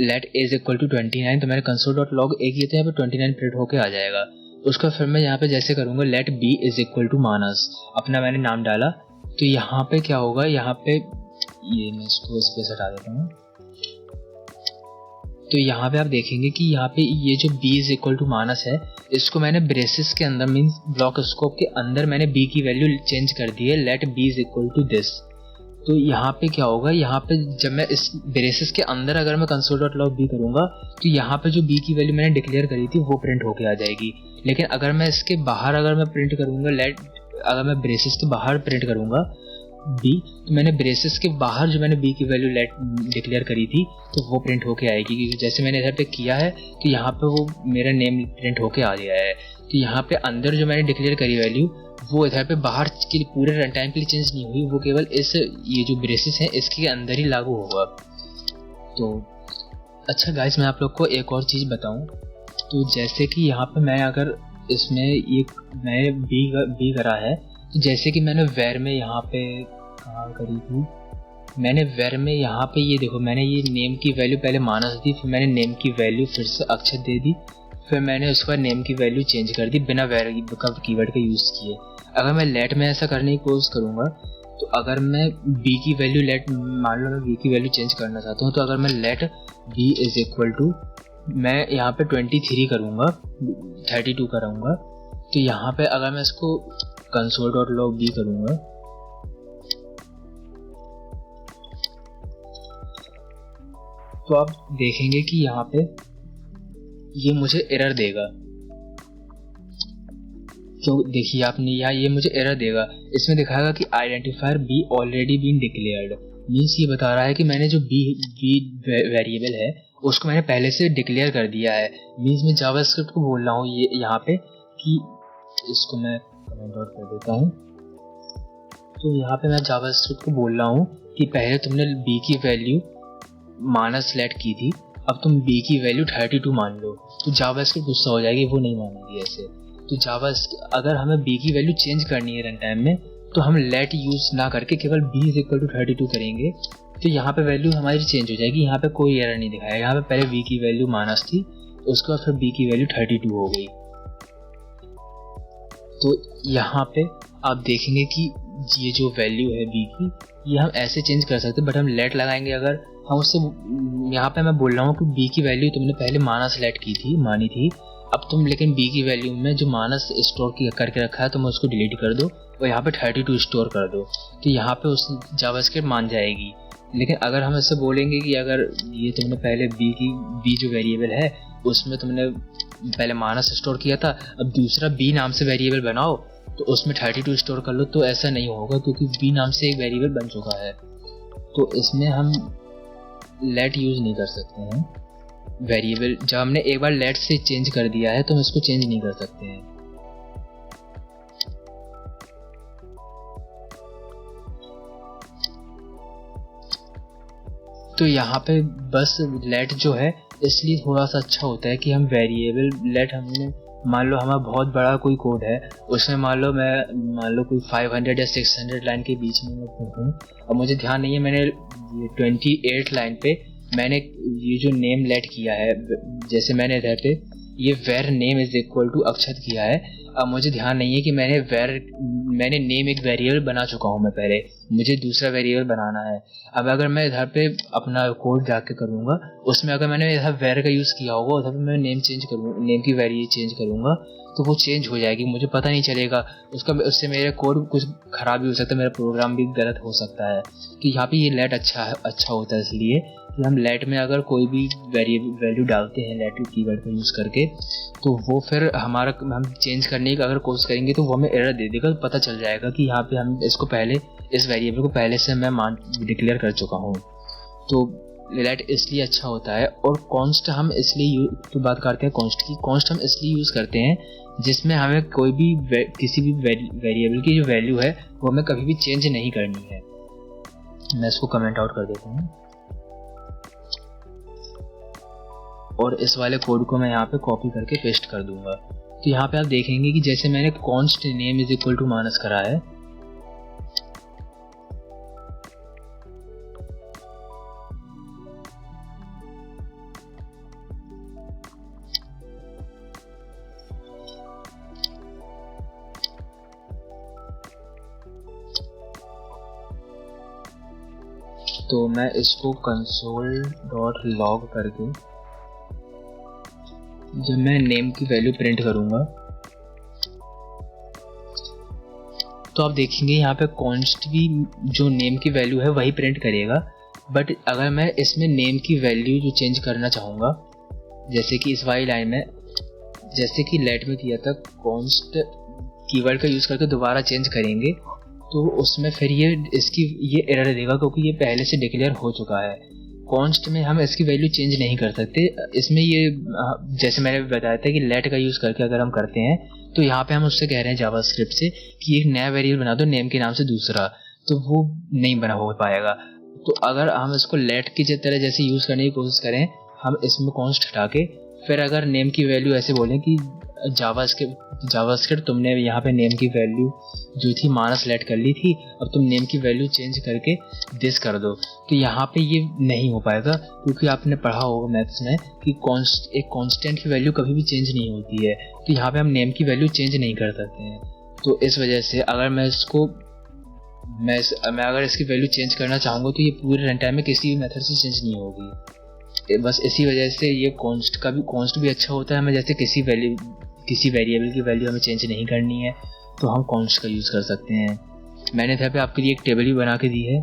लेट इज इक्वल टू 29, तो मैंने console.log a किया था, यहाँ पे 29 प्रिंट होके आ जाएगा। उसका फिर मैं यहाँ पे जैसे करूँगा let B is equal to Manas, अपना मैंने नाम डाला, तो यहाँ पे क्या होगा, यहाँ पे ये मैं इसको स्पेस हटा देता हूँ। तो यहाँ पे आप देखेंगे कि यहाँ पे ये जो b इज इक्वल टू मानस है, इसको मैंने ब्रेसेस के अंदर मीन्स ब्लॉक स्कोप के अंदर मैंने b की वैल्यू चेंज कर दी है, let b is equal to this. तो यहाँ पे क्या होगा, यहाँ पे जब मैं इस ब्रेसेस के अंदर अगर मैं console.log b करूँगा तो यहाँ पे जो b की वैल्यू मैंने डिक्लेयर करी थी वो प्रिंट होके आ जाएगी। लेकिन अगर मैं इसके बाहर अगर मैं प्रिंट करूँगा अगर मैं ब्रेसेस के बाहर प्रिंट करूँगा b, तो मैंने ब्रेसेस के बाहर जो मैंने b की वैल्यू लेट डिक्लेयर करी थी तो वो प्रिंट होके आएगी, क्योंकि जैसे मैंने इधर पे किया है तो यहाँ पे वो मेरा नेम प्रिंट होके आ गया है। तो यहाँ पे अंदर जो मैंने डिक्लेयर करी वैल्यू वो इधर पे बाहर के पूरे रन टाइम के लिए चेंज नहीं हुई, वो केवल इस ये जो ब्रेसेस हैं इसके अंदर ही लागू होगा। तो अच्छा गाइस, मैं आप लोग को एक और चीज़ बताऊं, तो जैसे कि यहाँ पे मैं अगर इसमें ये मैंने बी करा है, तो जैसे कि मैंने वेर में यहाँ पे कहाँ करी थी, मैंने वेर में यहाँ पे ये देखो, मैंने ये नेम की वैल्यू पहले मानस दी, फिर मैंने नेम की वैल्यू फिर से अक्षर दे दी, फिर मैंने उसके बाद नेम की वैल्यू चेंज कर दी बिना वेर का कीवर्ड का यूज़ किए। अगर मैं लेट में ऐसा करने की कोशिश करूँगा तो अगर मैं b की वैल्यू लेट मान लो मैं b की वैल्यू चेंज करना चाहता हूँ, तो अगर मैं let b is equal to मैं यहाँ पे 23 करूँगा, 32 कराऊँगा, तो यहाँ पे अगर मैं इसको console.log b करूँगा तो आप देखेंगे कि यहाँ पे ये मुझे एरर देगा। तो देखिए आपने यहाँ ये मुझे एरर देगा, इसमें दिखाएगा कि identifier b already been declared, means ये बता रहा है कि मैंने जो बी वेरिएबल है उसको मैंने पहले से डिक्लेयर कर दिया है। मीन्स मैं जावास्क्रिप्ट को बोल रहा हूँ ये यहाँ पे कि इसको मैं कमेंट आउट कर देता हूँ। तो यहाँ पे मैं जावास्क्रिप्ट को बोल रहा हूँ कि पहले तुमने बी की वैल्यू माइनस लेट की थी, अब तुम b की वैल्यू 32 मान लो, तो जावास्क्रिप्ट गुस्सा हो जाएगी, वो नहीं मानेगी ऐसे। तो अगर हमें b की वैल्यू चेंज करनी है रन टाइम में तो हम लेट यूज ना करके केवल b इज इक्वल टू 32 करेंगे, तो यहाँ पे वैल्यू हमारी चेंज हो जाएगी। यहाँ पे कोई एरर नहीं दिखाया, यहाँ पे पहले b की वैल्यू माइनस थी, उसके बाद फिर b की वैल्यू 32 हो गई। तो यहाँ पे आप देखेंगे कि ये जो वैल्यू है b की, ये हम ऐसे चेंज कर सकते हैं, बट हम लेट लगाएंगे अगर हम उससे, यहाँ पे मैं बोल रहा हूँ कि b की वैल्यू तुमने पहले माइनस लेट की थी, मानी थी, अब तुम लेकिन b की वैल्यू में जो माइनस स्टोर करके रखा है तुम उसको डिलीट कर दो और यहाँ पे 32 स्टोर कर दो, तो यहाँ पे उस जावास्क्रिप्ट मान जाएगी। लेकिन अगर हम ऐसे बोलेंगे कि अगर ये तुमने पहले b जो वेरिएबल है उसमें तुमने पहले माइनस स्टोर किया था, अब दूसरा b नाम से वेरिएबल बनाओ तो उसमें 32 स्टोर कर लो, तो ऐसा नहीं होगा क्योंकि b नाम से एक वेरिएबल बन चुका है। तो इसमें हम लेट यूज नहीं कर सकते हैं वेरिएबल, जब हमने एक बार लेट से चेंज कर दिया है तो हम इसको चेंज नहीं कर सकते हैं। तो यहाँ पे बस लेट जो है इसलिए थोड़ा सा अच्छा होता है कि हम वेरिएबल लेट, हमने मान लो हमारा बहुत बड़ा कोई कोड है, उसमें मान लो कोई 500 या 600 लाइन के बीच में मैं हूँ, अब मुझे ध्यान नहीं है, मैंने ये 28 लाइन पे मैंने ये जो नेम लेट किया है, जैसे मैंने इधर पे ये where name is equal to Akshat किया है, अब मुझे ध्यान नहीं है कि मैंने नेम एक वेरिएबल बना चुका हूँ मैं पहले, मुझे दूसरा वेरिएबल बनाना है। अब अगर मैं इधर पे अपना कोड जाके करूँगा, उसमें अगर मैंने इधर वेर का यूज़ किया होगा, उधर पे मैं नेम की वैल्यू चेंज करूँगा तो वो चेंज हो जाएगी, मुझे पता नहीं चलेगा उससे मेरा कोड कुछ ख़राब भी हो सकता है, मेरा प्रोग्राम भी गलत हो सकता है। कि यहाँ पे ये लेट अच्छा होता है, इसलिए कि हम लेट में अगर कोई भी वैल्यू डालते हैं लेट कीवर्ड का यूज़ करके, तो वो फिर हम चेंज करने की अगर कोशिश करेंगे तो वो हमें एरर दे देगा, तो पता चल जाएगा कि यहाँ पे हम इस वेरिएबल को पहले से मैं डिक्लेयर कर चुका हूँ। तो लेट इसलिए अच्छा होता है। और कॉन्स्ट हम इसलिए तो बात करते हैं कॉन्स्ट हम इसलिए यूज़ करते हैं जिसमें हमें कोई भी किसी भी वेरिएबल की जो वैल्यू है वो हमें कभी भी चेंज नहीं करनी है। मैं इसको कमेंट आउट कर देता हूँ और इस वाले कोड को मैं यहाँ पे कॉपी करके पेस्ट कर दूंगा। तो यहाँ पे आप देखेंगे कि जैसे मैंने const name is equal to minus करा है, तो मैं इसको console.log करके जब मैं नेम की वैल्यू प्रिंट करूंगा तो आप देखेंगे यहाँ पे कॉन्स्ट भी जो नेम की वैल्यू है वही प्रिंट करेगा। बट अगर मैं इसमें नेम की वैल्यू जो चेंज करना चाहूँगा, जैसे कि इस वाली लाइन में जैसे कि लेट में किया था, कॉन्स्ट कीवर्ड का यूज़ करके दोबारा चेंज करेंगे तो उसमें फिर ये एरर देगा क्योंकि ये पहले से डिक्लेयर हो चुका है। कॉन्स्ट में हम इसकी वैल्यू चेंज नहीं कर सकते। इसमें ये जैसे मैंने बताया था कि लेट का यूज़ करके अगर हम करते हैं तो यहाँ पे हम उससे कह रहे हैं जावास्क्रिप्ट से कि एक नया वेरिएबल बना दो नेम के नाम से दूसरा, तो वो नहीं बना हो पाएगा। तो अगर हम इसको लेट की तरह जैसे यूज़ करने की कोशिश करें, हम इसमें कॉन्स्ट हटा के फिर अगर नेम की वैल्यू ऐसे बोलें कि जावास्क्रिप्ट तुमने यहाँ पे नेम की वैल्यू जो थी माइनस लेट कर ली थी, अब तुम नेम की वैल्यू चेंज करके दिस कर दो, तो यहाँ पे ये नहीं हो पाएगा क्योंकि आपने पढ़ा होगा मैथ्स में कि एक कांस्टेंट की वैल्यू कभी भी चेंज नहीं होती है। तो यहाँ पे हम नेम की वैल्यू चेंज नहीं कर सकते हैं। तो इस वजह से अगर मैं अगर इसकी वैल्यू चेंज करना चाहूँगा तो ये पूरे रन टाइम में किसी भी मेथड से चेंज नहीं होगी। बस इसी वजह से ये कॉन्स्ट भी अच्छा होता है। हमें जैसे किसी वेरिएबल की वैल्यू हमें चेंज नहीं करनी है तो हम कॉन्स्ट का यूज़ कर सकते हैं। मैंने यहाँ पे आपके लिए एक टेबल भी बना के दी है।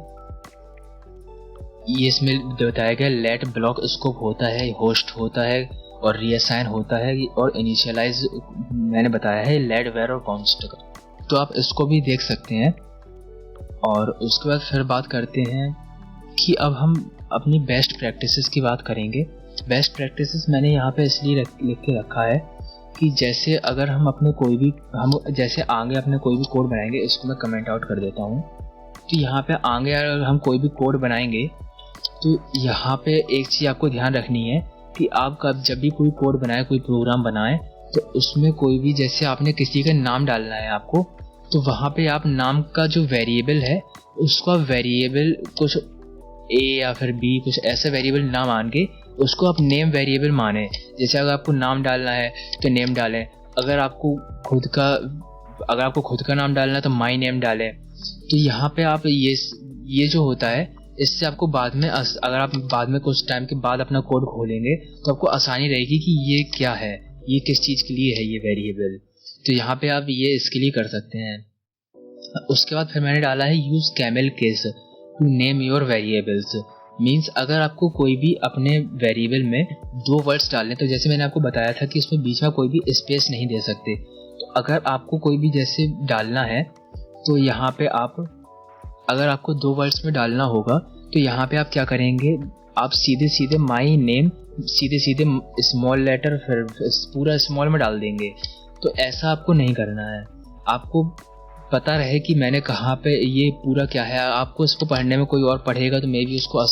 ये इसमें बताया गया लेट ब्लॉक स्कोप होता है, होस्ट होता है और रीअसाइन होता है और इनिशियलाइज मैंने बताया है लेट वेर और कॉन्स्ट का। तो आप इसको भी देख सकते हैं। और उसके बाद फिर बात करते हैं कि अब हम अपनी बेस्ट प्रैक्टिसेस की बात करेंगे। बेस्ट प्रैक्टिसेस मैंने यहाँ पे इसलिए लिख के रखा है कि जैसे अगर हम जैसे आगे अपने कोई भी कोड बनाएंगे, इसको मैं कमेंट आउट कर देता हूँ। तो यहाँ पे आगे अगर हम कोई भी कोड बनाएंगे तो यहाँ पे एक चीज़ आपको ध्यान रखनी है कि आप जब भी कोई कोड बनाए, कोई प्रोग्राम बनाए, तो उसमें कोई भी जैसे आपने किसी का नाम डालना है आपको, तो वहाँ पे आप नाम का जो वेरिएबल है उसका वेरिएबल कुछ ए या फिर बी कुछ ऐसा वेरिएबल ना मान के उसको आप नेम वेरिएबल माने। जैसे अगर आपको नाम डालना है तो नेम डालें, अगर आपको खुद का नाम डालना है तो माई नेम डालें। तो यहाँ पे आप ये जो होता है इससे आपको बाद में अगर आप बाद में कुछ टाइम के बाद अपना कोड खोलेंगे तो आपको आसानी रहेगी कि ये क्या है, ये किस चीज़ के लिए है ये वेरिएबल। तो यहाँ पे आप ये इसके लिए कर सकते हैं। उसके बाद फिर मैंने डाला है use camel case to name your variables. Means अगर आपको कोई भी अपने वेरिएबल में 2 वर्ड्स डालने, तो जैसे मैंने आपको बताया था कि उसमें बीच में कोई भी स्पेस नहीं दे सकते। तो अगर आपको कोई भी जैसे डालना है तो यहाँ पे अगर आपको 2 वर्ड्स में डालना होगा तो यहाँ पे आप क्या करेंगे, आप सीधे माई नेम सीधे स्मॉल लेटर फिर पूरा स्मॉल में डाल देंगे। तो ऐसा आपको नहीं करना है। आपको पता रहे कि मैंने कहाँ पे ये पूरा क्या है। आपको इसको पढ़ने में कोई और पढ़ेगा तो मे भी उसको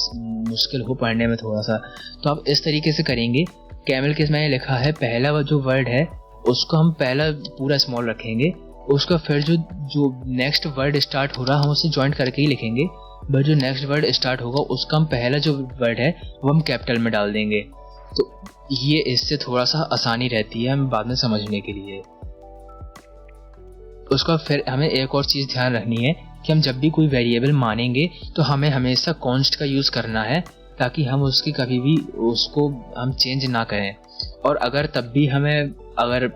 मुश्किल हो पढ़ने में थोड़ा सा, तो आप इस तरीके से करेंगे। कैमल केस मैंने लिखा है, पहला जो वर्ड है उसको हम पहला पूरा स्मॉल रखेंगे, उसका फिर जो नेक्स्ट वर्ड स्टार्ट हो रहा हम उसे जॉइंट करके ही लिखेंगे, बट जो नेक्स्ट वर्ड स्टार्ट होगा उसका हम पहला जो वर्ड है वो हम कैपिटल में डाल देंगे। तो ये इससे थोड़ा सा आसानी रहती है हमें बाद में समझने के लिए। उसका फिर हमें एक और चीज़ ध्यान रखनी है कि हम जब भी कोई वेरिएबल मानेंगे तो हमें हमेशा कॉन्स्ट का यूज़ करना है, ताकि हम उसकी कभी भी उसको हम चेंज ना करें। और अगर तब भी हमें अगर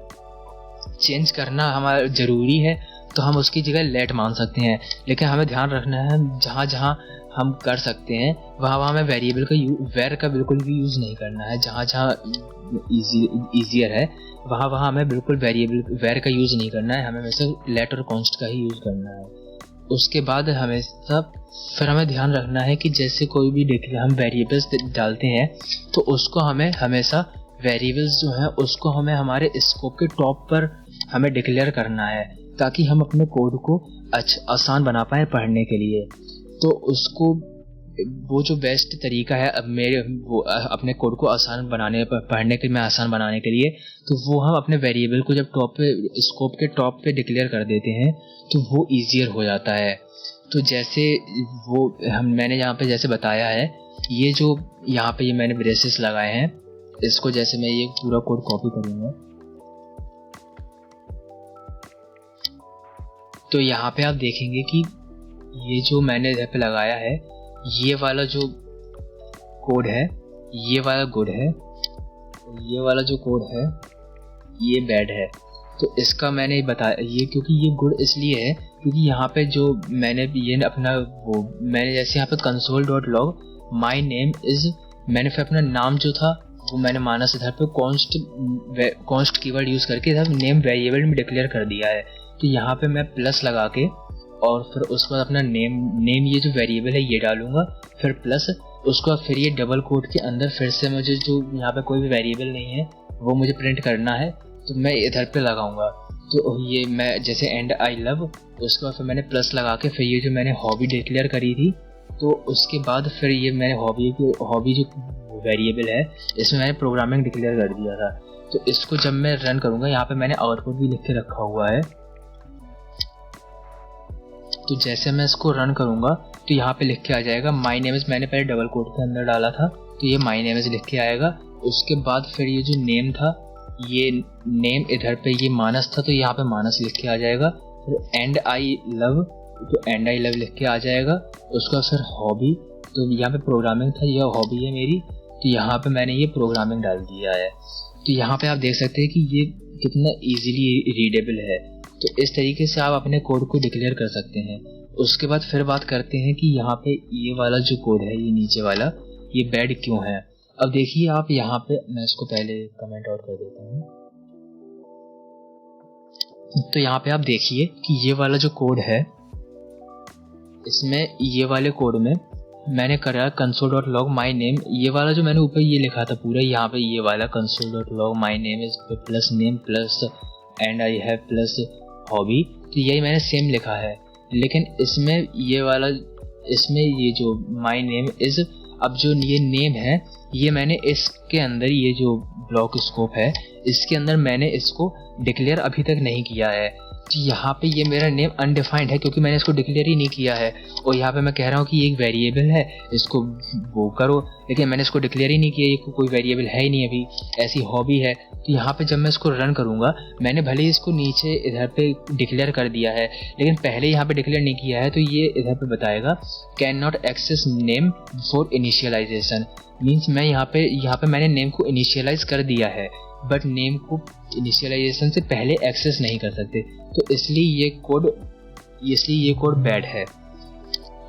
चेंज करना हमारा ज़रूरी है तो हम उसकी जगह लेट मान सकते हैं, लेकिन हमें ध्यान रखना है जहाँ जहाँ हम कर सकते हैं वहाँ वहाँ हमें वेरिएबल का वेर का बिल्कुल भी यूज़ नहीं करना है। जहाँ जहाँ ईजियर है वहाँ वहाँ हमें बिल्कुल वेरिएबल वेर का यूज़ नहीं करना है, हमें हमेशा लेट और कॉन्स्ट का ही यूज़ करना है। उसके बाद हमेशा फिर हमें ध्यान रखना है कि जैसे कोई भी हम वेरिएबल्स डालते हैं तो उसको हमें हमेशा वेरिएबल्स जो हैं उसको हमें हमारे स्कोप के टॉप पर हमें डिक्लेयर करना है, ताकि हम अपने कोड को आसान बना पाएँ पढ़ने के लिए। तो उसको वो जो बेस्ट तरीका है अब मेरे वो अपने कोड को आसान बनाने पढ़ने के में आसान बनाने के लिए, तो वो हम अपने वेरिएबल को जब टॉप पे स्कोप के टॉप पे डिक्लेयर कर देते हैं तो वो ईजियर हो जाता है। तो जैसे वो मैंने यहाँ पे जैसे बताया है, ये जो यहाँ पे ये मैंने ब्रेसेस लगाए हैं, इसको जैसे मैं ये पूरा कोड कॉपी करूँगा तो यहाँ पे आप देखेंगे कि ये जो मैंने यहाँ पे लगाया है, ये वाला जो कोड है, ये वाला गुड है, ये वाला जो कोड है ये बैड है। तो इसका मैंने बताया ये, क्योंकि ये गुड इसलिए है क्योंकि यहाँ पे जो मैंने ये अपना वो मैंने जैसे यहाँ पे console.log my name is, मैंने फिर अपना नाम जो था वो मैंने माना से इधर पे कॉन्स्ट कीवर्ड यूज़ करके इधर नेम वेरिएबल में डिक्लेयर कर दिया है। तो यहाँ पे मैं प्लस लगा के और फिर उसके बाद अपना नेम ये जो वेरिएबल है ये डालूंगा, फिर प्लस उसके बाद फिर ये डबल कोट के अंदर फिर से मुझे जो यहाँ पे कोई भी वेरिएबल नहीं है वो मुझे प्रिंट करना है, तो मैं इधर पे लगाऊंगा। तो ये मैं जैसे एंड आई लव, उसके बाद फिर मैंने प्लस लगा के फिर ये जो मैंने हॉबी डिक्लेयर करी थी, तो उसके बाद फिर ये मैंने हॉबी जो वेरिएबल है इसमें मैंने प्रोग्रामिंग डिक्लेयर कर दिया था। तो इसको जब मैं रन करूँगा, यहाँ पे मैंने आउटपुट भी लिख के रखा हुआ है। तो जैसे मैं इसको रन करूँगा तो यहाँ पे लिख के आ जाएगा माई नेम इज़, मैंने पहले डबल कोट के अंदर डाला था तो ये माई नेम इज़ लिख के आएगा। उसके बाद फिर ये जो नेम था, ये नेम इधर पे ये मानस था तो यहाँ पे मानस लिख के आ जाएगा। फिर एंड आई लव, तो एंड आई लव लिख के आ जाएगा। उसका फिर हॉबी, तो यहाँ पे प्रोग्रामिंग था, यह हॉबी है मेरी, तो यहाँ पे मैंने ये प्रोग्रामिंग डाल दिया है। तो यहाँ पे आप देख सकते हैं कि ये कितना इजीली रीडेबल है। तो इस तरीके से आप अपने कोड को डिक्लेयर कर सकते हैं। उसके बाद फिर बात करते हैं कि यहाँ पे ये वाला जो कोड है, ये नीचे वाला, ये बैड क्यों है। अब देखिए आप यहाँ पे, मैं इसको पहले कमेंट आउट कर देता हूँ। तो यहाँ पे आप देखिए कि ये वाला जो कोड है, इसमें ये वाले कोड में मैंने करा console.log my name, ये वाला जो मैंने ऊपर ये लिखा था पूरा, यहाँ पे ये वाला console.log my name is plus name plus and I have plus hobby, तो यही मैंने सेम लिखा है। लेकिन इसमें ये वाला, इसमें ये जो my name is, अब जो ये नेम है ये मैंने इसके अंदर, ये जो ब्लॉक स्कोप है इसके अंदर मैंने इसको डिक्लेयर अभी तक नहीं किया है। तो यहाँ पे ये मेरा नेम अनडिफाइंड है क्योंकि मैंने इसको डिक्लेयर ही नहीं किया है। और यहाँ पे मैं कह रहा हूँ कि ये एक वेरिएबल है, इसको वो करो, लेकिन मैंने इसको डिक्लेयर ही नहीं किया, ये कोई वेरिएबल है ही नहीं अभी, ऐसी हॉबी है। तो यहाँ पे जब मैं इसको रन करूँगा, मैंने भले ही इसको नीचे इधर पे डिक्लेयर कर दिया है लेकिन पहले यहाँ पे डिक्लेयर नहीं किया है, तो ये इधर पे बताएगा can not access name for initialization. Means मैं यहाँ पे मैंने नेम को इनिशियलाइज कर दिया है बट नेम को इनिशियलाइजेशन से पहले एक्सेस नहीं कर सकते, तो इसलिए ये कोड बैड है।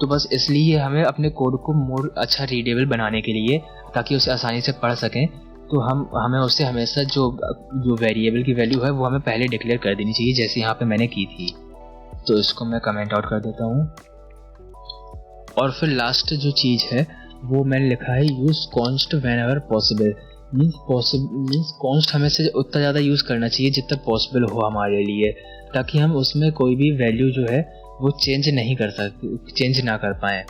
तो बस इसलिए हमें अपने कोड को मोर अच्छा रीडेबल बनाने के लिए, ताकि उसे आसानी से पढ़ सकें, तो हमें उससे हमेशा जो वेरिएबल की वैल्यू है वो हमें पहले डिक्लेयर कर देनी चाहिए, जैसे यहाँ पे मैंने की थी। तो इसको मैं कमेंट आउट कर देता हूँ। और फिर लास्ट जो चीज़ है वो मैंने लिखा है use const when ever possible. Means const हमें से उतना ज़्यादा यूज़ करना चाहिए जितना पॉसिबल हो हमारे लिए, ताकि हम उसमें कोई भी वैल्यू जो है वो चेंज ना कर पाएँ।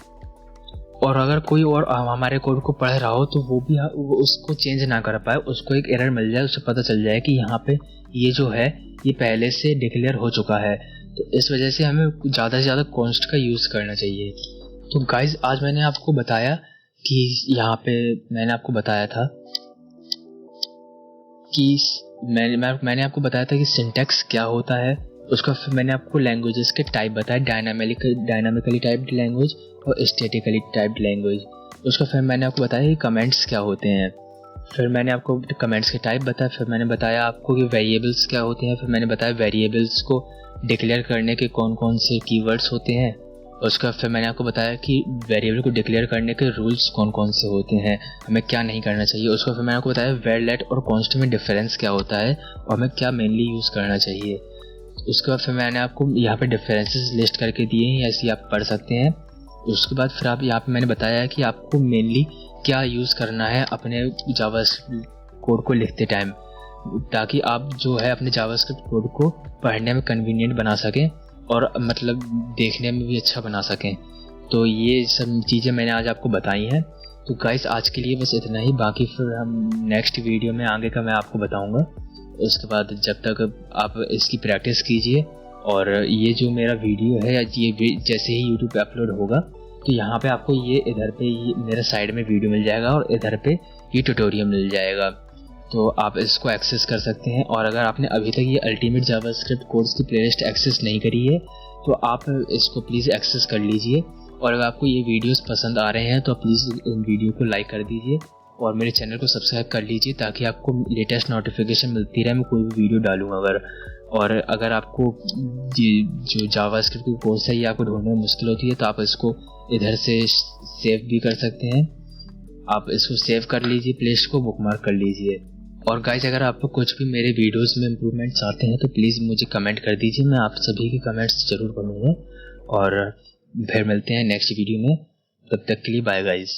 और अगर कोई और हमारे कोड को पढ़ रहा हो तो वो उसको चेंज ना कर पाए, उसको एक एरर मिल जाए, उससे पता चल जाए कि यहाँ पे ये जो है ये पहले से डिक्लेयर हो चुका है। तो इस वजह से हमें ज़्यादा से ज़्यादा कॉन्स्ट का यूज़ करना चाहिए। तो गाइज आज मैंने आपको बताया कि यहाँ पे मैंने आपको बताया था कि मैंने आपको बताया था कि सिंटैक्स क्या होता है, उसका फिर मैंने आपको लैंग्वेजेस के टाइप बताया, डायनामिकली टाइप्ड लैंग्वेज और स्टैटिकली टाइप्ड लैंग्वेज। उसका फिर मैंने आपको बताया कि कमेंट्स क्या होते हैं, फिर मैंने आपको कमेंट्स के टाइप बताया, फिर मैंने बताया आपको कि वेरिएबल्स क्या होते हैं, फिर मैंने बताया वेरिएबल्स को डिक्लेयर करने के कौन कौन से कीवर्ड्स होते हैं। उसका फिर मैंने आपको बताया कि वेरिएबल को डिक्लेयर करने के रूल्स कौन कौन से होते हैं, हमें क्या नहीं करना चाहिए। उसका फिर मैंने आपको बताया वेर, लेट और कॉन्स्ट में डिफरेंस क्या होता है और हमें क्या मेनली यूज़ करना चाहिए। उसके बाद फिर मैंने आपको यहाँ पे डिफरेंसेस लिस्ट करके दिए हैं, ऐसे आप पढ़ सकते हैं। उसके बाद फिर आप यहाँ पे मैंने बताया है कि आपको मेनली क्या यूज़ करना है अपने जावास्क्रिप्ट कोड को लिखते टाइम, ताकि आप जो है अपने जावास्क्रिप्ट कोड को पढ़ने में कन्वीनियंट बना सकें और मतलब देखने में भी अच्छा बना सकें। तो ये सब चीज़ें मैंने आज आपको बताई हैं। तो गाइस आज के लिए बस इतना ही, बाकी फिर हम नेक्स्ट वीडियो में आगे का मैं आपको बताऊंगा। उसके बाद जब तक आप इसकी प्रैक्टिस कीजिए, और ये जो मेरा वीडियो है ये जैसे ही यूट्यूब पे अपलोड होगा तो यहाँ पे आपको ये इधर पे ये मेरे साइड में वीडियो मिल जाएगा और इधर पे ये ट्यूटोरियल मिल जाएगा, तो आप इसको एक्सेस कर सकते हैं। और अगर आपने अभी तक ये अल्टीमेट जावास्क्रिप्ट कोर्स की प्लेलिस्ट एक्सेस नहीं करी है तो आप इसको प्लीज़ एक्सेस कर लीजिए। और अगर आपको ये वीडियोस पसंद आ रहे हैं तो प्लीज़ इन वीडियो को लाइक कर दीजिए और मेरे चैनल को सब्सक्राइब कर लीजिए, ताकि आपको लेटेस्ट नोटिफिकेशन मिलती रहे मैं कोई भी वीडियो डालूँ अगर। और अगर आपको ये जो जावास्क्रिप्ट की कोर्स है ये आपको ढूंढने में मुश्किल होती है तो आप इसको इधर से सेव भी कर सकते हैं, आप इसको सेव कर लीजिए, प्लेलिस्ट को बुकमार्क कर लीजिए। और गाइस अगर आपको कुछ भी मेरे वीडियोस में इम्प्रूवमेंट चाहते हैं तो प्लीज़ मुझे कमेंट कर दीजिए, मैं आप सभी के कमेंट्स ज़रूर पढ़ूँगा। और फिर मिलते हैं नेक्स्ट वीडियो में, तब तक के लिए बाय गाइस।